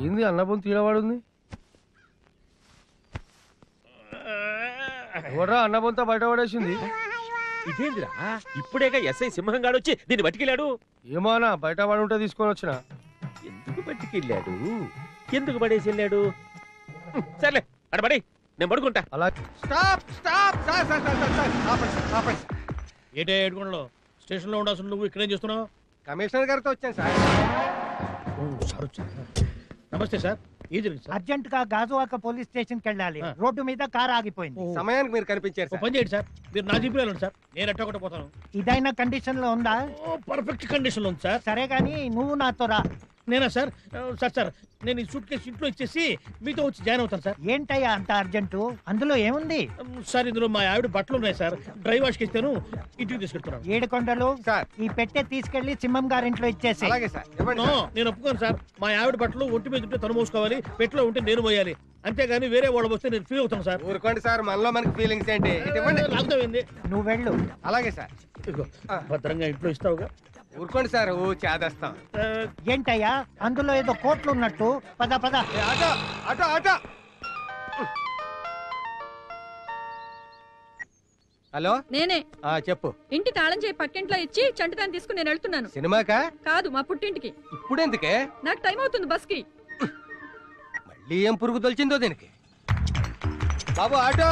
ఏంది అన్నపం తీరవాడుంది ఎవడ్రా అన్నపంతో బయట పడేసింది. ఇదేందిరా ఇప్పుడేగా ఎస్ఐ సింహంగాడు వచ్చి దీన్ని పట్టుకెళ్ళాడు. ఏమోనా బయట పడి ఉంటే తీసుకొని వచ్చిన. ఎందుకు పట్టుకెళ్ళాడు, ఎందుకు పడేసి వెళ్ళాడు? సర్లే అడబడి, నేను పడుకుంటా. అలా ఏటే ఏడుకొండలో స్టేషన్ లో ఉండాల్సిన నువ్వు ఇక్కడేం చేస్తున్నావు? కమిషనర్ గారితో వచ్చాను సార్. సార్ నమస్తే సార్, ఏం జరిగింది సార్? అర్జెంట్ గా గాజువాక పోలీస్ స్టేషన్ కి వెళ్ళాలి. రోడ్డు మీద కార్ ఆగిపోయింది. సమయానికి మీరు కనిపించారు ఓ పని చేయండి సార్, మీరు నా జీపులో వెళ్ళండి సార్, నేను ఎట్టొకటి పోతాను. ఇదైనా కండిషన్ లో ఉందా? పర్ఫెక్ట్ కండిషన్ లో ఉంది సార్. సరే గాని నువ్వు నాతో రా. నేనా సార్? సార్ నేను ఈ సూట్ కేసు ఇంట్లో ఇచ్చేసి మీతో వచ్చి జాయిన్ అవుతాను సార్. ఏంటయ్యా అంత అర్జెంటు? అందులో ఏముంది? సార్ ఇందులో మా ఆవిడ బట్టలు ఉన్నాయి సార్, డ్రై వాష్ కి ఇస్తాను, ఇంటికి తీసుకెళ్తున్నాను. ఏడుకొండలు సార్. ఈ పెట్టె తీసుకెళ్లి సింహం గారింట్లో ఇచ్చేసి. అలాగే సార్. నేను ఒప్పుకోను సార్, మా ఆవిడ బట్టలు ఒంటి మీద ఉంటే తను మోసుకోవాలి, పెట్టిలో ఉంటే నేను మోయాలి, అంతేగాని వేరే వాళ్ళు వస్తే నేను ఫీల్ అవుతాను సార్. ఊరుకోండి సార్, మనలో మనకి ఫీలింగ్స్ ఏంటి? లాగుతామైంది. నువ్వు వెళ్ళు. అలాగే సార్. ఇదిగో, భద్రంగా ఇంట్లో ఇస్తావుగా. ఊరుకోండి సార్, ఓ చేదేస్తాం. ఏంటయ్యా అందులో ఏదో కోట్లు ఉన్నట్టు? పద పద. Auto auto auto. హలో నేనే. చెప్పు. ఇంటి తాళం చేయి పక్కింట్లో ఇచ్చి చంటిదాన్ని తీసుకుని నేను వెళ్తున్నాను. సినిమాకా? కాదు, మా పుట్టింటికి. ఇప్పుడెందుకే? నాకు టైం అవుతుంది బస్ కి. మళ్ళీ ఏం పురుగు తొలిచిందో దీనికి. బాబు ఆటో.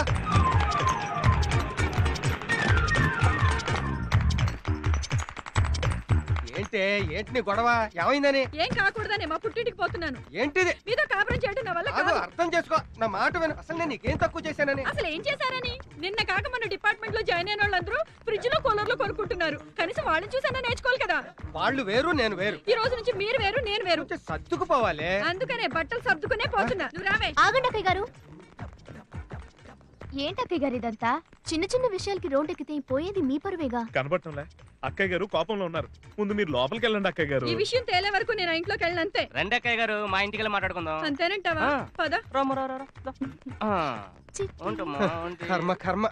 ఏంటి నీ గొడవ? ఏమైందని? ఏం కాకూడదని మా పుట్టింటికి పోతున్నాను. ఏంటిది? మీతో కాపురం చేయడం నా వల్ల కాదు. అర్థం చేసుకో, నా మాట విను. అసలు నేను నీకేం తక్కువ చేశానని? అసలు ఏం చేశారని? నిన్న కాక మన డిపార్ట్మెంట్ లో జాయిన్ అయిన వాళ్ళందరూ ఫ్రిడ్జ్ లో కూలర్ లో కొనుక్కుంటున్నారు. కనీసం వాళ్ళని చూసన్నా నేర్చుకోవాలి కదా. వాళ్ళు వేరు, నేను వేరు. ఈ రోజు నుంచి మీరు వేరు, నేను వేరు. సర్దుకుపోవాలి. అందుకనే బట్టలు సర్దుకునే పోతున్నా. నువ్వు రావే. ఆగండి అక్కయ్య గారు. ఏంటక్కయ్య గారు ఇదంతా? చిన్న చిన్న విషయాలకి రోడ్డెక్కితే పోయేది మీ పరువేగా. కనబడటంలే. అక్కయ్య గారు కోపంలో ఉన్నారు, ముందు మీరు లోపలికి వెళ్ళండి అక్కయ్య గారు. ఈ విషయం తేలే వరకు నేను ఇంట్లోకి వెళ్ళను అంతే. రండి అక్కయ్య గారు, మా ఇంటికి వెళ్ళి మాట్లాడుకుందాం. అంతేనంటావా? పద. కర్మ కర్మ.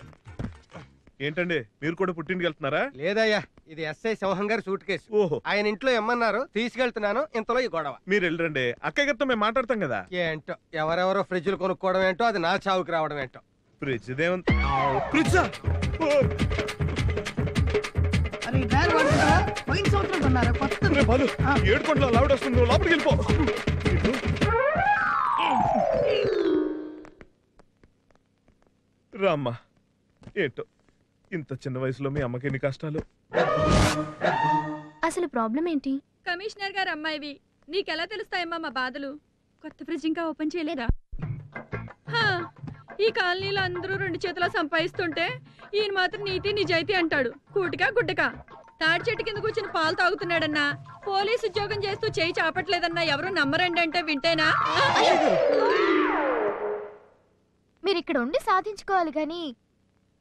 ఏంటండి మీరు కూడా పుట్టింటికి వెళ్తున్నారా? లేదయ్యా, ఇది ఎస్ఐ సింహం గారి సూట్ కేసు. ఓహో, ఆయన ఇంట్లో ఇమ్మన్నారు, తీసుకెళ్తున్నాను. ఇంతలో ఈ గొడవ. మీరు వెళ్ళరండి, అక్కయ్య గారితో మేము మాట్లాడతాం కదా. ఏంటో ఎవరెవరో ఫ్రిడ్జ్లు కొనుక్కోవడం ఏంటో, అది నా చావుకి రావడం ఏంటో. ఫ్రిడ్జ్ దేవంత ఫ్రిడ్జ్ ఏడుకొండలో లావిడ వస్తుంది, లోపలికి వెళ్ళిపో. రామ్మా. ఏంటో ఇంత చిన్న వయసులో మీ అమ్మకి ఎన్ని కష్టాలు. అసలు ప్రాబ్లం ఏంటి? కమిషనర్ గారు అమ్మాయివి, నీకెలా తెలుస్తాయమ్మా మా బాధలు? కొత్త ఫ్రిడ్జ్ ఇంకా ఓపెన్ చేయలేదా? ఈ కాలనీలో అందరూ రెండు చేతులా సంపాదిస్తుంటే ఈయన మాత్రం నీతి నిజాయితీ అంటాడు. కూటికా గుడ్డకా తాడి చెట్టు కింద కూర్చుని పాలు తాగుతున్నాడన్నా, పోలీసు ఉద్యోగం చేస్తూ చేయి చాపట్లేదన్నా ఎవరు నమ్మరండి అంటే వింటేనా? మీరు ఇక్కడ ఉండి సాధించుకోవాలి గాని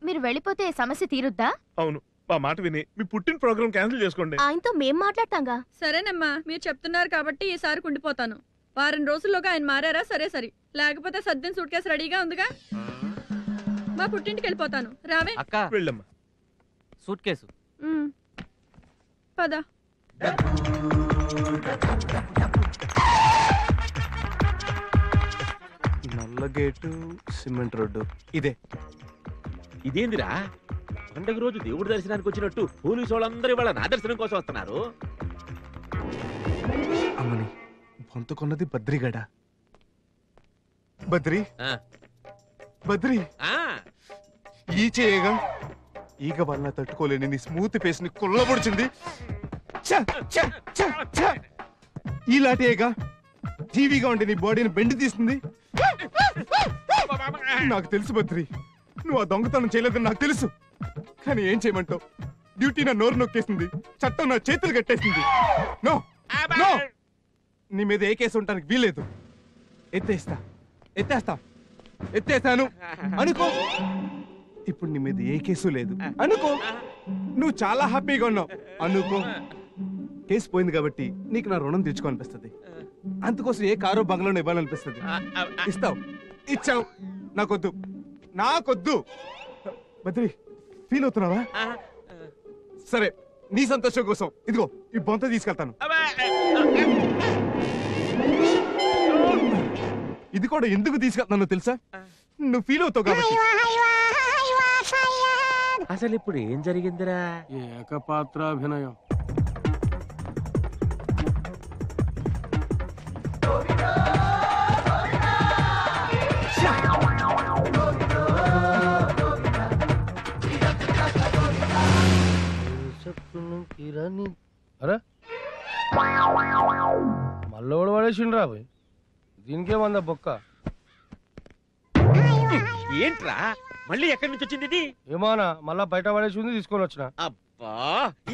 మీరు వెళ్ళిపోతే సమస్య తీరుద్దా? అవును, మా మాట విని మీ పుట్టిన ప్రోగ్రామ్ క్యాన్సిల్ చేసుకోండి. ఆయనతో మేం మాట్లాడతాంగా. సరేనమ్మా, మీరు చెప్తున్నారు కాబట్టి ఈసారి కుండిపోతాను. వారం రోజుల్లోగా ఆయన మారారా? సరే సరే, లేకపోతే సద్దిన సూట్ కేసు రెడీగా ఉందిగా. మా పుట్టింటికి వెళ్ళిపోతాను. రావే. అక్క వెళ్ళమ్మా. సూట్ కేసు పద. నల్ల గేటు, సిమెంట్ రోడ్డు ఇదే. ఇదేందిరా పండగ రోజు దేవుడి దర్శనానికి వచ్చినట్టు పోలీసు వాళ్ళందరూ ఇవాళ నా దర్శనం కోసం వస్తున్నారు? అమ్మని పొంతకున్నది బద్రిగడ. బద్రి బద్రి ఈ చేయగా ఈగ వల్ల తట్టుకోలేని నీ స్మూత్ ఫేస్ ని కుళ్ళబొడిచింది. ఈలాంటిగా జీవిగా ఉండి నీ బాడీని బెండి తీస్తుంది. నాకు తెలుసు బద్రి, నువ్వు ఆ దొంగతనం చేయలేదని నాకు తెలుసు. కానీ ఏం చేయమంటావు? డ్యూటీ నా నోరు నొక్కేసింది, చట్టం నా చేతులు కట్టేసింది. నో నో, నీ మీద ఏ కేసు ఉండడానికి వీల్లేదు. ఎత్తేస్తాను అనుకో. ఇప్పుడు నీ మీద ఏ కేసు లేదు అనుకో. నువ్వు చాలా హ్యాపీగా ఉన్నావు అనుకో. కేసు పోయింది కాబట్టి నీకు నా రుణం తీర్చుకోనిపిస్తుంది. అందుకోసం ఏ కారో బంగ్లాను ఇవ్వాలనిపిస్తుంది. ఇస్తావు, ఇచ్చావు. నాకొద్దు. బద్రి, ఫీల్ అవుతున్నావా? సరే, నీ సంతోషం కోసం ఇదిగో ఈ బొంత తీసుకెళ్తాను. ఇది కూడా ఎందుకు తీసుకెళ్తానో తెలుసా? నువ్వు ఫీల్ అవుతావు కాబట్టి. అసలు ఇప్పుడు ఏం జరిగిందిరా? ఏకపాత్రాభినయం. అరే మళ్ళీ పడేసిండ్రా పోయి, దీనికేమందా బొక్క? ఏంట్రా మళ్ళీ ఎక్కడి నుంచి వచ్చింది ఇది? ఏమానా మళ్ళా బయట పడేసింది, తీసుకొని వచ్చిన. అబ్బా,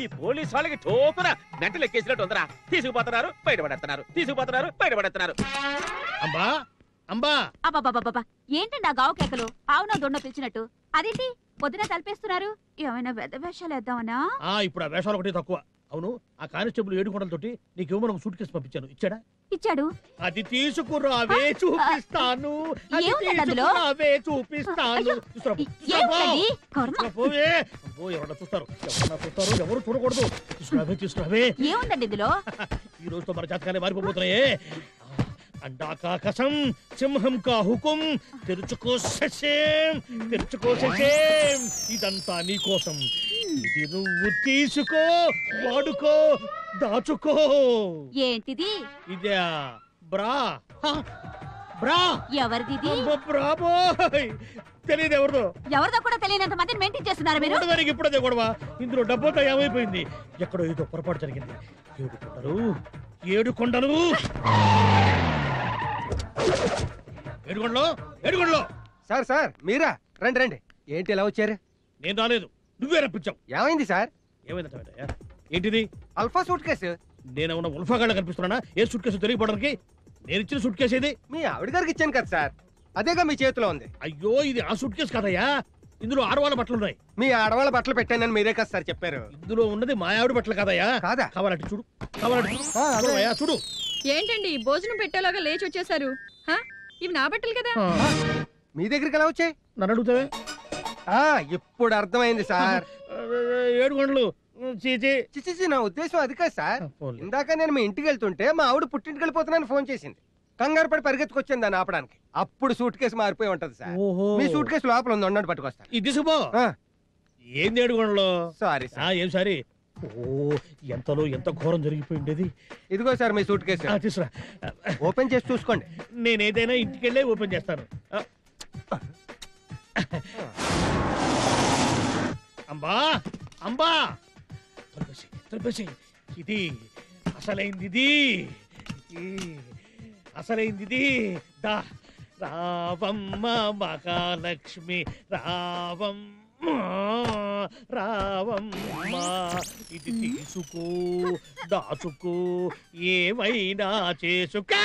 ఈ పోలీస్ వాళ్ళకి టోపున గంటలు ఎక్కేసినట్టు ఉందరా. తీసుకుపోతున్నారు, బయటపడేస్తున్నారు, తీసుకుపోతున్నారు, బయటపడేస్తున్నారు. అంబా అంబా అబ్బాబాబాబా ఏంటండి ఆ గావు కేకలు? ఆవున దొండ పిలిచినట్టు అదేంటి పొద్దున తలపేస్తున్నారు? ఏమైనా వెద వేషాలు వేద్దామనా? ఇప్పుడు ఆ వేషాలు ఒకటి తక్కువ. అవును, ఆ కానిస్టేబుల్ 7 గంటలతోటి నీకేమో నాకు సూట్ కేసు పంపించాను, ఇచ్చాడా? ఇచ్చాడు. అది తీసుకురావే చూపిస్తాను, అది ఏముందండి అందులో? తీసుకురావే చూపిస్తాను. తీసుకురా, ఏమిటండి కర్మ? పోవే. అబ్బో, ఎవరన్నా చూస్తారు, ఎవరు చూడకూడదు. తీసుకురావే. ఏముందండి ఇందులో? ఈ రోజుతో మన జాతకాలే మారిపోతున్నాయే. अंडा का कसम సింహం కా హుకుం తెరుచుకో ససేం ఇదంతా నీ కోసం. ఇది నువ్వు తీసుకో, వాడుకో, దాచుకో. ఏంటిది? ఇదే బ్రా. బ్రా ఎవరిది? బ్రాబోయ్, తెలియదు ఎవరిదో. ఎవరిదో కూడా తెలియనంత మందిని మెయింటైన్ చేస్తున్నారు మీరు. దానికి ఇప్పుడే గొడవ. ఇందులో డబ్బంతా ఏమైపోయింది? ఎక్కడో ఏదో పొరపాటు జరిగింది. 7 కొండలు. ఏడుగొండలో. సార్ మీరా? రండి రండి. ఏంటి ఇలా వచ్చారు? నేను రాలేదు, నువ్వే రప్పించావు. ఏమైంది సార్? ఏమైందట? ఏంటిది? Alpha suit case. నేనేమన్నా ఉల్ఫాగాళ్ళ కనిపిస్తున్నానా? ఏ సూట్ కేసు తెలియపోవడానికి? నేను ఇచ్చిన సూట్ కేసు ఏది? మీ ఆవిడ గారికి ఇచ్చాను కదా సార్, అదేగా మీ చేతిలో ఉంది. అయ్యో, ఇది ఆ సూట్ కేసు కదయ్యా. ఇందులో ఆడవాళ్ళ బట్టలు ఉన్నాయి. మీ ఆడవాళ్ళ బట్టలు పెట్టానని మీరే కదా సార్ చెప్పారు. ఇందులో ఉన్నది మా ఆవిడ బట్టలు కదయ్యా. కాదా? కావాలంటే చూడు, కావాలంటే చూడు. ఏంటండి భోజనం పెట్టేలాగా లేచి వచ్చేసారు? ఇవి నా బట్టలు కదా. మీ దగ్గరికి ఎలా వచ్చాయి? నన్ను అడుగుతావే? ఇప్పుడు అర్థమైంది సార్. 7 గంటలు. చిచి, నా ఉద్దేశం అది కాదు సార్. ఇందాక నేను మీ ఇంటికి వెళ్తుంటే మా ఆవిడ పుట్టింటికి వెళ్ళిపోతున్నాను ఫోన్ చేసింది. కంగారు పడి పరిగెత్తుకొచ్చింది దాన్ని ఆపడానికి. అప్పుడు సూట్ కేసు మారిపోయి ఉంటది సార్. మీ సూట్ కేసు లోపల ఉంది, ఉండండి పట్టుకొస్తాను. ఇది శుభో. ఏంది 7 గంటలు? Sorry sir. ఏం సారీ? ఎంతలో ఎంత ఘోరం జరిగిపోయింది. ఇదిగో సార్ మీ సూట్ కేసు. తీసురా, ఓపెన్ చేసి చూసుకోండి. నేను ఏదైనా ఇంటికి వెళ్ళే ఓపెన్ చేస్తాను. అంబా అంబా, తలపేసి. ఇది అసలైంది. దా రావమ్మ మహాలక్ష్మి, రావమ్మ, ఇది తీసుకో, దాచుకో, ఏమైనా చేసుకో.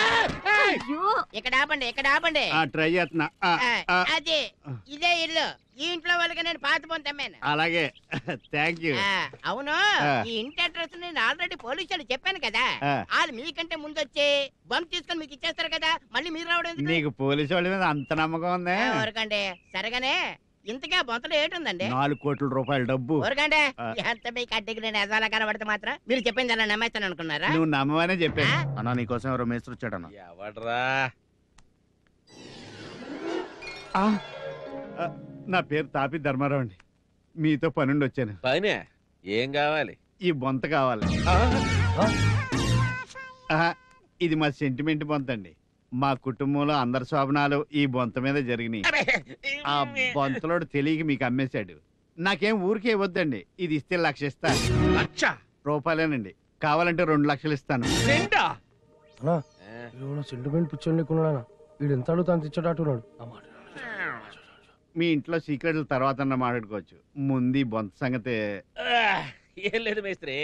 ఇక్కడ ఆపండి. ట్రై చేస్తున్నా. అదే ఇదే ఇల్లు. ఈ ఇంట్లో వాళ్ళకి నేను పాత పొందాను. అలాగే, థ్యాంక్ యూ. అవును, ఈ ఇంటి అడ్రస్ నేను ఆల్రెడీ పోలీసులు చెప్పాను కదా. వాళ్ళు మీకంటే ముందు వచ్చి బంప్ తీసుకొని మీకు ఇచ్చేస్తారు కదా, మళ్ళీ మీరు రావడం. నీకు పోలీసు వాళ్ళ మీద అంత నమ్మకం ఉంది? ఊరకండి. సరగానే ఇంతగా బొంతలో ఏటుందండి? 4 కోట్ల రూపాయల డబ్బు. ఊరకండి. ఎంత మీకు అడ్డికి నేను ఎదాలా కనబడితే మాత్రం మీరు చెప్పింది అలా నమ్మేస్తాను అనుకున్నారా? నువ్వు నమ్మవనే చెప్పాను అన్నా. నీకోసం ఎవరో మేస్త్రి వచ్చాడన్నా. ఎవడ్రా? నా పేరు తాపి ధర్మారావు అండి. మీతో పనుండి వచ్చాను. పనే? ఏం కావాలి? ఈ బొంత కావాలి. ఇది మా సెంటిమెంట్ బొంత అండి. మా కుటుంబంలో అందరి శోభనాలు ఈ బొంత మీద జరిగినాయి. ఆ బొంతలోడు తెలియక మీకు అమ్మేశాడు. నాకేం ఊరికే ఇవ్వద్దండి. ఇది ఇస్తే 1,00,000 ఇస్తాను. 1,00,000 రూపాయలేనండి. కావాలంటే 2 లక్షలు ఇస్తాను. సెంటిమెంట్ పిచ్చర్ లేకున్నాడా? వీడు ఎంత అడుగుతాను తెచ్చాడు. మీ ఇంట్లో సీక్రెట్లు తర్వాత మాట్లాడుకోవచ్చు. ముందు ఈ బొంత సంగతే. ఏం లేదు మేస్త్రి,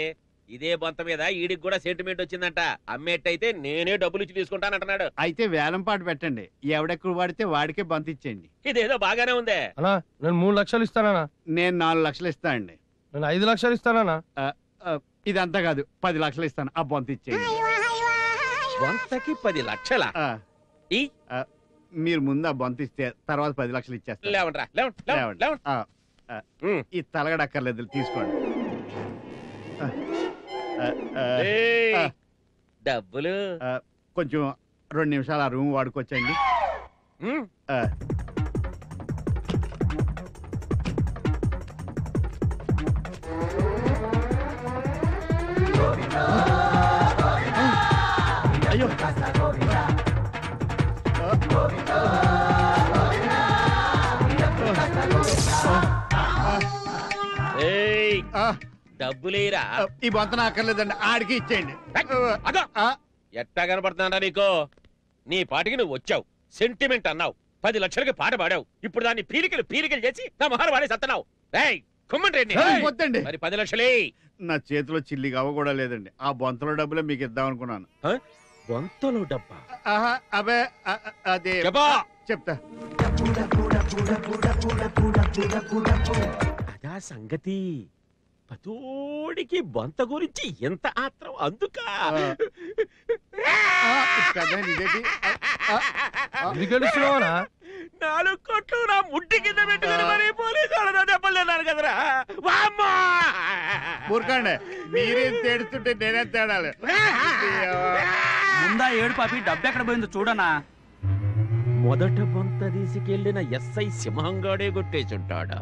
ఇదే బొంత మీద ఈడికి కూడా సెంటిమెంట్ వచ్చిందంట. అమ్మేట్టయితే నేనే డబ్బులు ఇచ్చి తీసుకుంటానంటున్నాడు. అయితే వేలం పాటు పెట్టండి. ఎవడెక్కువ వాడితే వాడికే బంత ఇచ్చేయండి. ఇదేదో బాగానే ఉందే. నేను 3 లక్షలు ఇస్తానా? నేను 4 లక్షలు ఇస్తా అండి. నేను 5 లక్షలు ఇస్తానా? ఇదంతా కాదు, 10 లక్షలు ఇస్తాను. ఆ బొంత ఇచ్చేయండి. బొంతకి 10 లక్షలా? మీరు ముందు ఆ బొంత ఇస్తే తర్వాత 10 లక్షలు ఇచ్చేస్తారు. ఈ తలగడక్కర్లేదు, తీసుకోండి. ఏయ్, డబ్బులు కొంచెం 2 నిమిషాలు ఆ రూమ్ వాడుకోవచ్చండి. ఉమ్, అయ్యో ఏయ్, డబ్బులేరా? ఈ బొంతన అక్కర్లేదండి, ఆడికి ఇచ్చేయండి. అదో ఎట్టా కనపడుతున్నాడా నీకో? నీ పాటికి నువ్వు వచ్చావు, సెంటిమెంట్ అన్నావు, 10 లక్షలకి పాట పాడావు, ఇప్పుడు దాన్ని పీలికలు చేసి నా మొహర వాడే సత్తనావు. వద్దండి, మరి 10 లక్షలే. నా చేతిలో చిల్లి గవ్వ కూడా లేదండి. ఆ బొంతలో డబ్బులే మీకు ఇద్దాం అనుకున్నాను. బొంతలో డబ్బా? అవే అదే చెప్తా. అదా సంగతి. పతోడికి బొంత గురించి ఎంత ఆత్రం అందుక. నాలుగు కోట్లు నా ముట్టి కింద పెట్టుకుని మరి పోలీసు దెబ్బలు కదరా. ఊరుకోండి, మీరేం తేడుతుంటే నేనేం తేడాలి. ముందా ఏడు పాపి డబ్బు ఎక్కడ పోయిందో చూడనా. మొదట బొంత తీసుకెళ్లిన ఎస్ఐ సింహంగాడే కొట్టేచుంటాడా?